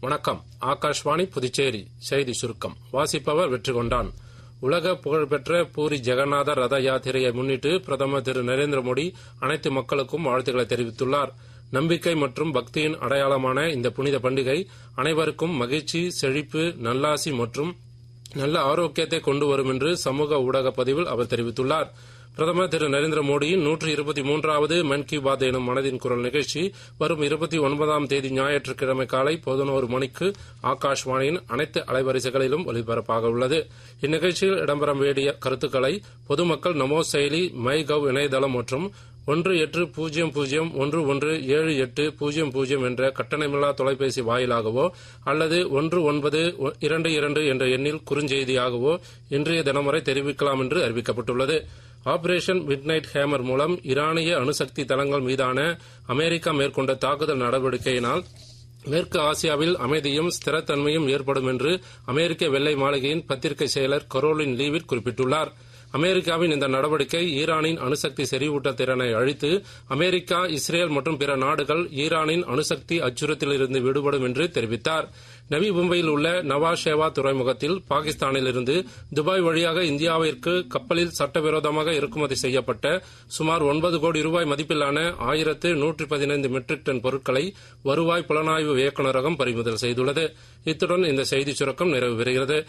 வணக்கம். ஆகாஷ்வாணி புதுச்சேரி செய்தி சுருக்கம் வாசிப்பவர் வெற்றிகொண்டான். உலக புகழ்பெற்ற பூரி ஜெகநாத ரத யாத்திரையை முன்னிட்டு பிரதமர் திரு நரேந்திர மோடி அனைத்து மக்களுக்கும் வாழ்த்துக்களை தெரிவித்துள்ளார். நம்பிக்கை மற்றும் பக்தியின் அடையாளமான இந்த புனித பண்டிகை அனைவருக்கும் மகிழ்ச்சி, செழிப்பு, நல்லாசி மற்றும் நல்ல ஆரோக்கியத்தை கொண்டு வரும் என்று சமூக ஊடக பதிவில் அவர் தெரிவித்துள்ளார். பிரதமர் திரு நரேந்திர மோடியின் 123வது மன் கி பாத் எனும் மனதின் குரல் நிகழ்ச்சி வரும் 29ஆம் தேதி ஞாயிற்றுக்கிழமை காலை 11 மணிக்கு ஆகாஷ்வாணியின் அனைத்து அலைவரிசைகளிலும் ஒலிபரப்பாக உள்ளது. இந்நிகழ்ச்சியில் இடம்பெற வேண்டிய கருத்துக்களை பொதுமக்கள் நமோ செயலி, மை கவ் இணையதளம் மற்றும் 1800117800 என்ற கட்டணமில்லா தொலைபேசி வாயிலாகவோ அல்லது 1922 என்ற எண்ணில் குறுஞ்செய்தியாகவோ இன்றைய தினம் வரை தெரிவிக்கலாம் என்று அறிவிக்கப்பட்டுள்ளது. ஆபரேஷன் மிட்நைட் ஹேமர் மூலம் ஈரானிய அணுசக்தி தளங்கள் மீதான அமெரிக்கா மேற்கொண்ட தாக்குதல் நடவடிக்கையினால் மேற்கு ஆசியாவில் அமைதியும் ஸ்திரத்தன்மையும் ஏற்படும் என்று அமெரிக்க வெள்ளை மாளிகையின் பத்திரிகை செயலர் கரோலின் லீவிட் குறிப்பிட்டுள்ளார். அமெரிக்காவின் இந்த நடவடிக்கை ஈரானின் அணுசக்தி செறிவூட்ட திறனை அழித்து அமெரிக்கா, இஸ்ரேல் மற்றும் பிற நாடுகள் ஈரானின் அணுசக்தி அச்சுறுத்தலிலிருந்து விடுபடும் என்று தெரிவித்தார். நவி மும்பையில் உள்ள நவாஸ் ஷேவா துறைமுகத்தில் பாகிஸ்தானிலிருந்து துபாய் வழியாக இந்தியாவிற்கு கப்பலில் சட்டவிரோதமாக இறக்குமதி செய்யப்பட்ட சுமார் 9 கோடி ரூபாய் மதிப்பிலான 1115 மெட்ரிக் டன் பொருட்களை வருவாய் புலனாய்வு இயக்குநரகம் பறிமுதல் செய்துள்ளது. இத்துடன் இந்த செய்திச் சுருக்கம் நிறைவு பெறுகிறது.